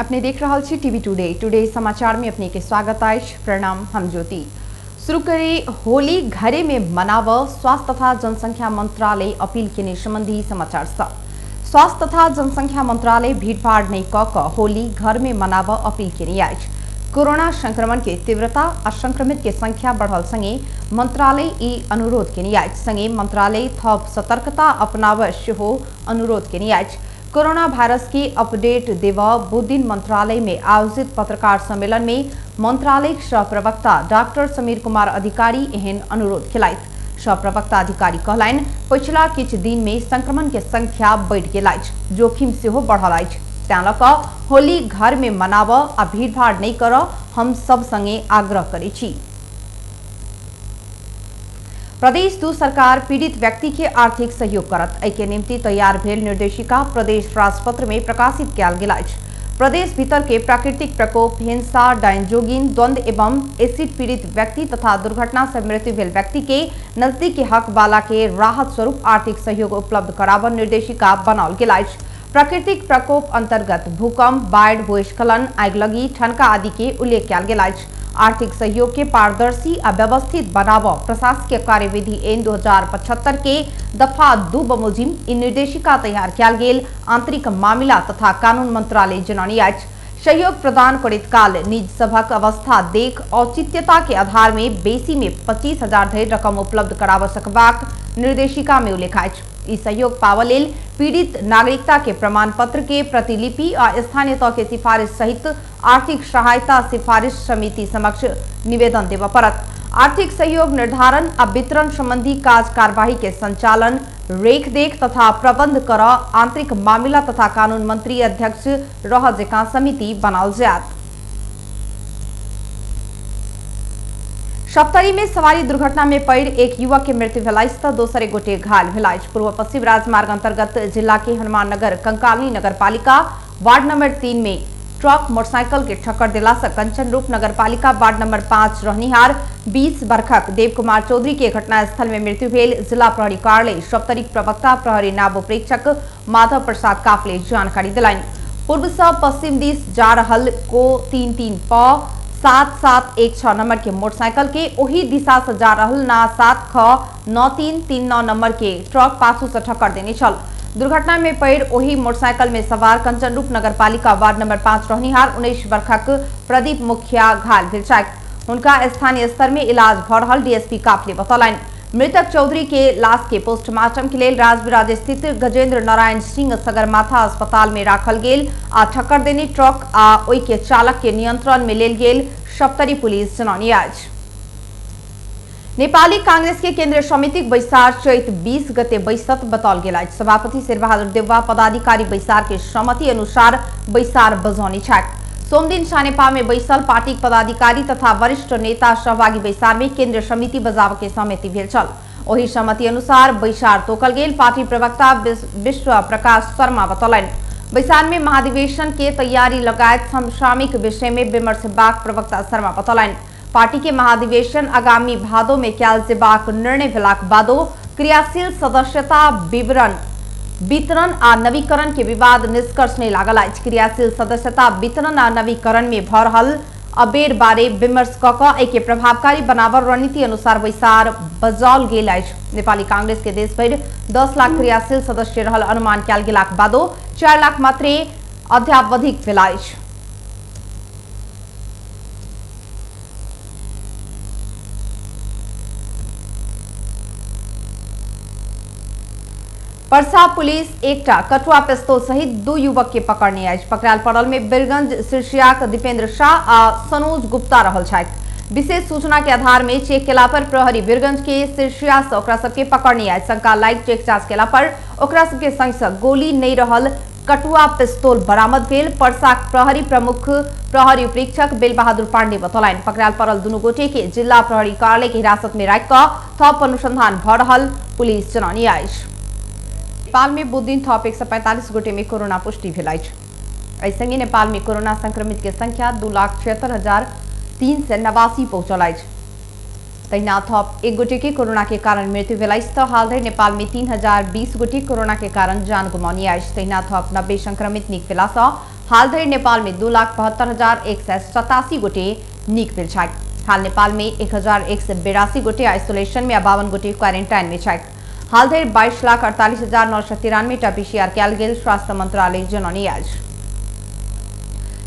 अपने देख रहा छी टीवी टुडे समाचार में अपने के स्वागत है। प्रणाम, हम ज्योति। शुरू करें होली घरे में मनाव, स्वास्थ्य तथा जनसंख्या मंत्रालय अपील के संबंधी समाचार। स्वास्थ्य तथा जनसंख्या मंत्रालय भीड़भाड़ नहीं क होली घर में मनाव अपील के कोरोना संक्रमण के तीव्रता और संक्रमित के संख्या बढ़ल संगे मंत्रालय ई अनुरोध के संगे मंत्रालय थप सतर्कता अपनाव अनुरोध के कोरोना वायरस की अपडेट देव बुधदिन मंत्रालय में आयोजित पत्रकार सम्मेलन में मंत्रालय सहप्रवक्ता डॉक्टर समीर कुमार अधिकारी एहन अनुरोध खिलाइत। सहप्रवक्ता अधिकारी कहलाइन पिछला किछ दिन में संक्रमण के संख्या बढ़ गेल, जोखिम से बढ़ल। होली घर में मनाव आ भीड़भाड़ नहीं कर हम सब संगे आग्रह करै छी। प्रदेश दू सरकार पीड़ित व्यक्ति के आर्थिक सहयोग करत एके निम्ति तैयार भेल निर्देशिका प्रदेश राजपत्र में प्रकाशित कयल गेल अछि। प्रदेश भीतर के प्राकृतिक प्रकोप, हिंसा, डायन द्वंद्व एवं एसिड पीड़ित व्यक्ति तथा दुर्घटना से मृत्यु भेल व्यक्ति के नजदीक के हक वाला के राहत स्वरूप आर्थिक सहयोग उपलब्ध कराबन निर्देशिका बनाओल गेल अछि। प्राकृतिक प्रकोप अंतर्गत भूकंप, बाढ़, भूस्खलन, आगिलगी, ठनका आदि के उल्लेख कयल गेल अछि। आर्थिक सहयोग के पारदर्शी और व्यवस्थित बनाव प्रशासकीय कार्यविधि एन 2075 के दफा 2 बमोजिम इ निर्देशिका तैयार कयल गेल आंतरिक मामला तथा कानून मंत्रालय जनौनी अछि। सहयोग प्रदान करैत काल निज सभक अवस्था देख औचित्यता के आधार में बेसी में 25,000 धरि रकम उपलब्ध कराब सकबाक निर्देशिका में उल्लेख अछि। ई सहयोग पावल लेल पीड़ित नागरिकता के प्रमाण पत्र के प्रतिलिपि और स्थानीय तह के सिफारिश सहित आर्थिक सहायता सिफारिश समिति समक्ष निवेदन देव पड़त। आर्थिक सहयोग निर्धारण और वितरण संबंधी कार्यवाही के संचालन, रेखदेख तथा प्रबंध कर आंतरिक मामला तथा कानून मंत्री अध्यक्ष रह जेका समिति बनाओल जायत। सप्तरी में सवारी दुर्घटना में पड़ एक युवक के मृत्यु भेल तो दोसर गोटे घायल भेल। पूर्व पश्चिम राजमार्ग अंतर्गत जिला के हनुमान नगर कंकाली नगर पालिका वार्ड नंबर 3 में ट्रक मोटरसाइकिल के ठक्कर दिला से कंचन रूप नगर पालिका वार्ड नंबर 5 रहनिहार 20 वर्षक देव कुमार चौधरी के घटनास्थल में मृत्यु भेल। जिला प्रहरी कार्यालय सप्तरी प्रवक्ता प्रहरी नायब प्रेक्षक माधव प्रसाद काफले जानकारी दिलाइन। पूर्व से पश्चिम दिश जा रहल को 33 प 7716 नंबर के मोटरसाइकिल के ओही दिशा से जा रहल ना 7 ख 9339 नंबर के ट्रक पाछू से ठक्कर देने छल। दुर्घटना में पड़ ओही मोटरसाइकिल में सवार कंचन रूप नगर पालिका वार्ड नंबर 5 रहनिहार 19 वर्षक प्रदीप मुखिया घायल भेल छथि। उनका स्थानीय स्तर में इलाज भ रहल डीएसपी काफले बतौलनि। मृतक चौधरी के लाश के पोस्टमार्टम के लिए राजविराज स्थित गजेंद्र नारायण सिंह सगरमाथा अस्पताल में राखल गेल आ ठक्कर देने ट्रक आ ओई के चालक के नियंत्रण में लेल गेल सप्तरी पुलिस जनौनी अछि। नेपाली कांग्रेस के केंद्रीय समिति बैसार चैत 20 गते बैसत बताओल गेल अछि। सभापति शेरबहादुर देउवा पदाधिकारी बैसार के सहमति अनुसार बैसार बजौनी छथि। सोमदिन सानेपा में बैसल पार्टी पदाधिकारी तथा वरिष्ठ नेता सहभागी बैसार में केंद्रीय समिति बजाव के सहमति भेल छल। ओही सहमति अनुसार बैसार तोकल गेल। पार्टी प्रवक्ता विश्व प्रकाश शर्मा बतौलनि बैसार में महाधिवेशन के तैयारी लगायत समसामयिक विषय में विमर्श बाक प्रवक्ता शर्मा बतौलनि। पार्टी के महाधिवेशन आगामी भादो में कयल जेबाक निर्णय भेलाक बादो क्रियाशील सदस्यता वितरण आ नवीकरण के विवाद निष्कर्ष नहीं लागल अछि। क्रियाशील सदस्यता वितरण आ नवीकरण में भ रहल अबेर बारे विमर्श क एके प्रभावकारी बनावर रणनीति अनुसार बैसार बजाओल गेल अछि। नेपाली कांग्रेस के देश भर 10 लाख क्रियाशील सदस्य रहल अनुमान कयल गेलाक बादो 4 लाख मात्रे अध्यावधिक भेल अछि। पर्सा पुलिस एकटा कठुआ पिस्तौल सहित 2 युवक के पकड़ने अछि। पकड़ायल पड़ल में बीरगंज शीर्षियाक दीपेंद्र शाह आ सनोज गुप्ता रहल छथि। विशेष सूचना के आधार में चेक केला पर प्रहरी बीरगंज के शीर्षिया से ओकरा सबके पकड़ने अछि। शंका लाइक चेक जांच केला पर ओकरा सबके संग से गोली नहीं रहल कठुआ पिस्तौल बरामद भेल। पर्सा प्रहरी प्रमुख प्रहरी उपरीक्षक बेल बहादुर पांडे बतौलनि पकड़ायल पड़ल दुनू गोटे के जिला प्रहरी कार्यालय के हिरासत में राखि थप अनुसंधान भ रहल पुलिस जनौनी अछि। नेपाल में बुधदिन थप 145 गोटे में कोरोना पुष्टि भेल अछि। एहि संगे नेपाल में कोरोना संक्रमित के संख्या 2,76,389 पहुंचल अछि। तहिना थप 1 गोटे के कोरोना के कारण मृत्यु भेल अछि तऽ हाल धरि नेपाल में 3020 गोटे कोरोना के कारण जान गुमौनी अछि। तहिना थप 90 संक्रमित नीक भेला सँ हाल धरि नेपाल में 2,72,187 गोटे निक भेल छथि। हाल नेपाल में 1,182 गोटे आइसोलेशन में 52 गोटे क्वारेंटाइन में छथि। हाल धरि 22,48,993 टा PCR कयल गेल स्वास्थ्य मंत्रालय जनौने अछि।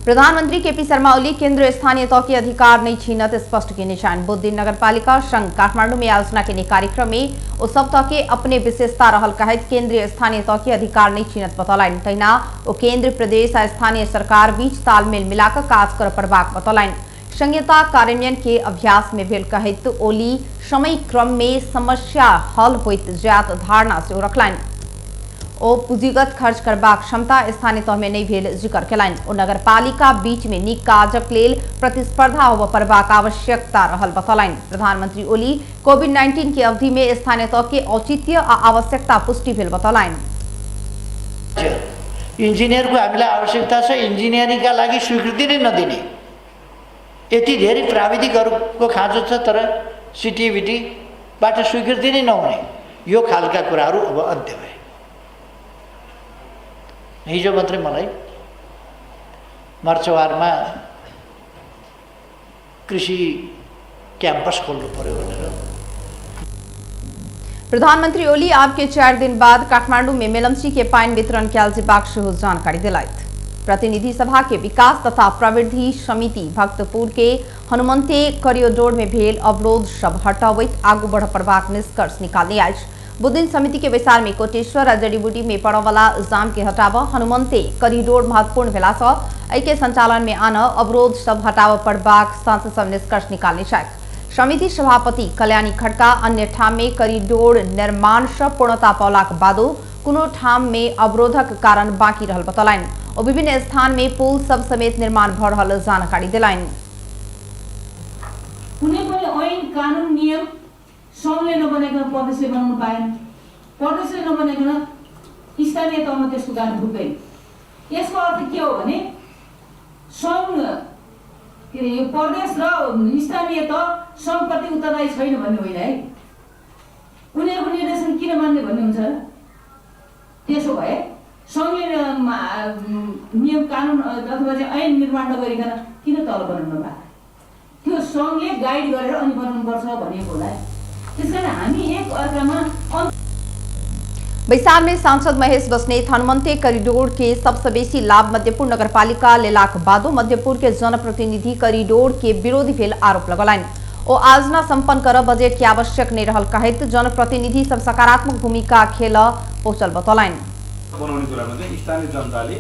प्रधानमंत्री केपी शर्मा ओली केंद्र स्थानीय तौर के अधिकार नहीं छीनत स्पष्ट के निशान। बुद्धिन नगरपालिका संघ काठमांडू में आयोजना के कार्यक्रम में ओ सब तौर के अपने विशेषता रहल कहत केंद्रीय स्थानीय तौर के अधिकार नहीं छीनत बतौलन। तहिना ओ केंद्र प्रदेश आ स्थानीय सरकार बीच तालमेल मिलाकर काज कर पड़बाक बतौलन। संहिता कार्यान्वयन के अभ्यास में भेल कहत ओली समय क्रम में समस्या हल होइत जात धारणा से रखलन। ओ पूंजीगत खर्च करबाक क्षमता स्थानीय तौर में नहीं भेल जिक्र केलनि। ओ नगरपालिका बीच में नीक काजक लेल प्रतिस्पर्धा होबय पड़बाक आवश्यकता रहल बतौलनि। प्रधानमंत्री ओली कोविड-19 की अवधि में स्थानीय तौर के औचित्य आ आवश्यकता पुष्टि भेल बतौलनि। इंजिनियर को हामीलाई आवश्यकता छ, इंजिनियरिंग का लागि स्वीकृति नै नदिने यति धेरै प्राविधिकहरूको खाँचो छ, तर सिटिभिटीबाट स्वीकृति नै नहुने यो खालका कुराहरू अब अन्त्य भए। हिजो मात्रै मलाई मर्चवारमा कृषि क्याम्पस खोल्नु पर्यो भनेर। प्रधानमंत्री ओली आपके 4 दिन बाद काठमांडू में मेलम्ची के पाइन वितरण कयल जेबाक सेहो जानकारी दिलथि। प्रतिनिधि सभा के विकास तथा प्रवृद्धि समिति भक्तपुर के हनुमंते करियोडोर में भेल अवरोध सब हटावैत आगू बढ़ पड़बाक निष्कर्ष निकालने अछि। बुद्धिन समिति के विचार में कोटेश्वर और जड़ीबूटी में पड़ वाला जाम के हटाव हनुमंते करिडोर महत्वपूर्ण भेला सँ एहि के संचालन में आन अवरोध सब हटाव पड़बाक सांसद सब निष्कर्ष निकालने छथि। समिति सभापति कल्याणी खड़का अन्य ठाम में करिडोर निर्माण से पूर्णता पौलाक बादो कोनो ठाम में अवरोधक कारण बाकी रहल बतौलनि। और विभिन्न स्थान में पुल सब समेत निर्माण भ रहल जानकारी दिलनि। कुनै पनि ऐन कानुन नियम संघले नबनाइकन प्रदेशले बनाउनु पाएन, प्रदेशले नबनाइकन स्थानीय तहमा त्यसको काम हुँदैन। यसको अर्थ के हो भने संघ यो प्रदेश र स्थानीय तह संघप्रति उत्तरदायी छैन भन्ने होइन है। उनीहरूको निर्देशन किन मान्ने भन्ने हुन्छ र? त्यसो भए संघले नियम कानुन अथवा चाहिँ ऐन निर्माण नगरिकन किन तल बनाउनु भएको? त्यो संघले गाइड गरेर अनि बनाउनुपर्छ भनेको होला। त्यसकारण हामी एक अर्कामा। बैसार में सांसद महेश बस्नेत हनुमंते करिडोर के सबसे बेसी लाभ मध्यपुर नगरपालिका लेलाक बादो मध्यपुर के जनप्रतिनिधि करिडोर के विरोधी भेल आरोप लगौलनि। ओ आयोजना संपन्न कर बजेट के आवश्यक नहीं रहल कहत जनप्रतिनिधि सब सकारात्मक भूमिका खेल पहुँचल बतौलनि। बनाउने कुरामा चाहिँ स्थानीय जनताले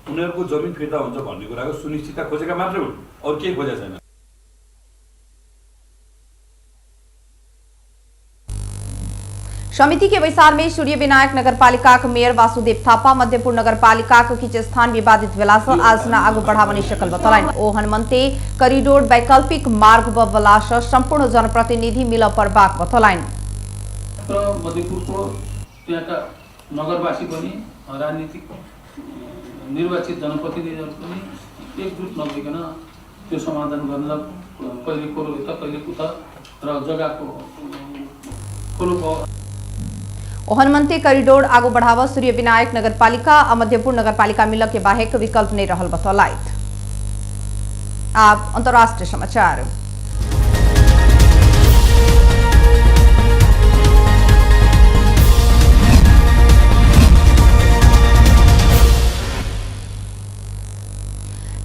उनीहरूको जमिन फिर्ता हुन्छ भन्ने कुराको सुनिश्चितता खोजेका मात्रै हुन्, अरू केही खोजेको छैन। समिति के विचार में सूर्य विनायक नगरपालिका के मेयर वासुदेव थापा मध्यपुर नगरपालिका के किछ स्थान विवादित भेला से आयोजना आगू बढ़ावने शकल बतौलनि। ओ हनुमंते करिडोर वैकल्पिक मार्ग बला से संपूर्ण जनप्रतिनिधि मिल पड़बाक बतौलनि। मध्यपुरको त्यहाँका नगरवासी पनि राजनीतिक निर्वाचित जनप्रतिनिधिहरू पनि एकजुट नभइकन त्यो समाधान गर्न कहिले कोरो यता कहिले उता र जग्गाको खोलो। हनुमंते करिडोर आगू बढ़ावा सूर्य विनायक नगरपालिका और मध्यपुर नगरपालिका मिल के बाहेक विकल्प नहीं रहल बतौलथि। आप अंतर्राष्ट्रीय समाचार।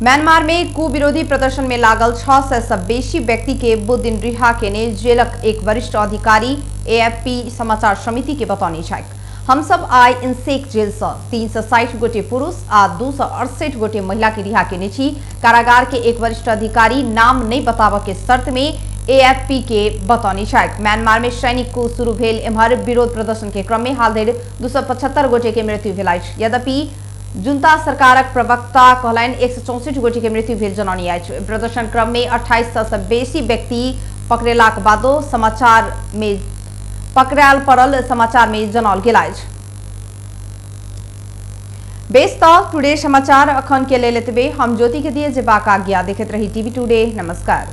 म्यांमार में कू विरोधी प्रदर्शन में लागल 600 से बेसी व्यक्ति के बुद्धिन रिहा केने जेलक एक वरिष्ठ अधिकारी AFP समाचार समिति के बतौनी छथि। हम सब आइ इंसेक जेल से 360 गोटे पुरुष आ 268 गोटे महिला के रिहा केने छी। कारागार के एक वरिष्ठ अधिकारी नाम नहीं बताव के शर्त में AFP के बतौनी छथि। म्यांमार में सैनिक कू शुरू भेल एम्हर विरोध प्रदर्शन के क्रम में हाल धरि 275 गोटे के मृत्यु भेल अछि। यद्यपि जुन्ता सरकारक प्रवक्ता कहलनि 164 गोटे के मृत्यु भेल जनौनी अछि। प्रदर्शन क्रम में 2800 से बेसी व्यक्ति पकड़ेलाक बादो समाचार में पकड़ायल पड़ल समाचार में जनाओल गेल अछि। बेस तक टुडे समाचार अखन के लेल एतबे। हम ज्योति के दिए जेबाक आज्ञा। देखैत रही टीवी टुडे। नमस्कार।